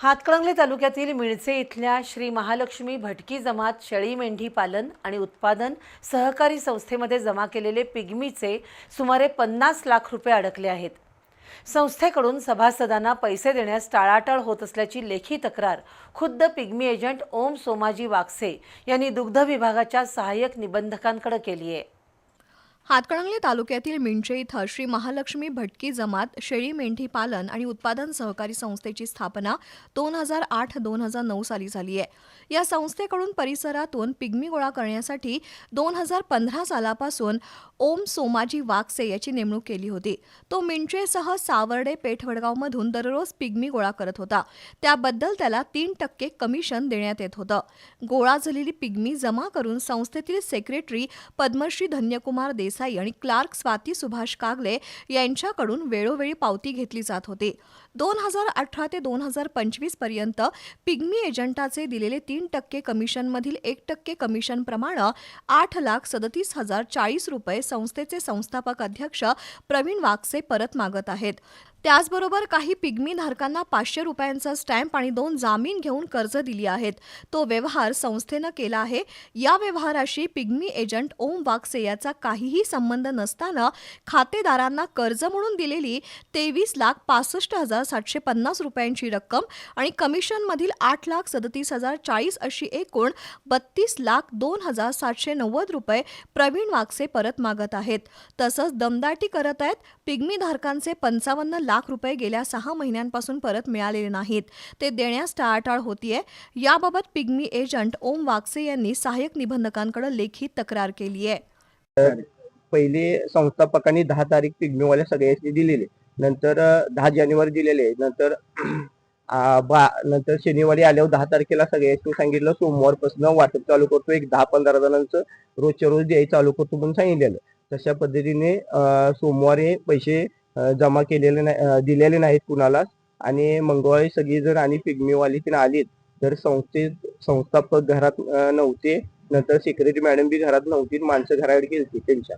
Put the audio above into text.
हातकणंगले तालुक्यातील मिळचे इथल्या श्री महालक्ष्मी भटकी जमात शेळी मेंढी पालन आणि उत्पादन सहकारी संस्थेमध्ये जमा केलेले पिग्मीचे सुमारे 50 लाख रुपये अडकले आहेत। संस्थेकडून सभासदांना पैसे देण्यास टाळाटाळ होत असल्याची लेखी तक्रार खुद्द पिग्मी एजंट ओम सोमाजी वाकसे यांनी दुग्ध विभागाच्या सहाय्यक निबंधकांकडे केली आहे। हातकणंगले तालुक्यातील मिंचे इथं श्री महालक्ष्मी भटकी जमात शेळी मेंढी पालन आणि उत्पादन सहकारी संस्थेची स्थापना 2008-2009 साली झाली आहे। या संस्थेकडून परिसरातून पिग्मी गोळा करण्यासाठी 2015 सालापासून ओम सोमाजी वाकसे याची नेमणूक केली होती। तो मिंचेसह सावर्डे पेठवडगावमधून दररोज पिग्मी गोळा करत होता। त्याबद्दल त्याला 3% कमिशन देण्यात येत होतं। गोळा झालेली पिग्मी जमा करून संस्थेतील सेक्रेटरी पद्मश्री धन्यकुमार देसाई आणि क्लार्क स्वाती सुभाष कागले यांच्याकडून वेळोवेळी पावती घेतली जात होती। 2018 ते 2025 पर्यंत पिग्मी एजंटाचे दिलेले 3% कमिशनमधील 1% कमिशन प्रमाणे 8,37,040 रुपये संस्थेचे संस्थापक अध्यक्ष प्रवीण वाकसे परत मागत आहेत। त्याचबरोबर काही पिग्मी धारकांना 500 रुपयांचा स्टॅम्प आणि 2 जामीन घेऊन कर्ज दिली आहेत। तो व्यवहार संस्थेनं केला आहे। या व्यवहाराशी पिग्मी एजंट ओम वाकसे याचा काहीही संबंध नसताना खातेदारांना कर्ज म्हणून दिलेली 23,65,750 रुपयांची रक्कम आणि कमिशनमधील 8,37,040 अशी एकूण 32,02,790 रुपये प्रवीण वाकसे परत मागत आहेत। तसंच दमदाटी करत आहेत। पिग्मी धारकांचे 55 लाख रुपये गेल्या 6 महिन्यांपासून परत मिळालेले नाहीत। ते देण्यास टाळाटाळ होतीये। याबाबत पिग्मी एजंट ओम वाकसे यांनी सहाय्यक निबंधकांकडे लेखी तक्रार केली आहे। पहिले संस्थापकांनी 10 तारीख पिग्मीवाल्या सगळ्यांनी दिलेले, नंतर 10 जानेवारी दिलेले, नंतर शनिवारी आल्यावर 10 तारखेला सगळ्यांनी सांगितलं सोमवारपासून वाटप चालू करतो, एक 10-15 जणांचं रोजच्या रोज द्यायचं चालू करतो म्हणून सांगितलेलं। तशा पद्धतीने सोमवारी पैसे जमा केलेले नाही, दिलेले नाहीत कुणालाच। आणि मंगळवारी सगळीजण आणि पिग्मीवाली तिने आलीत, तर संस्थापक घरात नव्हते, नंतर सेक्रेटरी मॅडम बी घरात नव्हती, माणसं घराकडे गेलती त्यांच्या।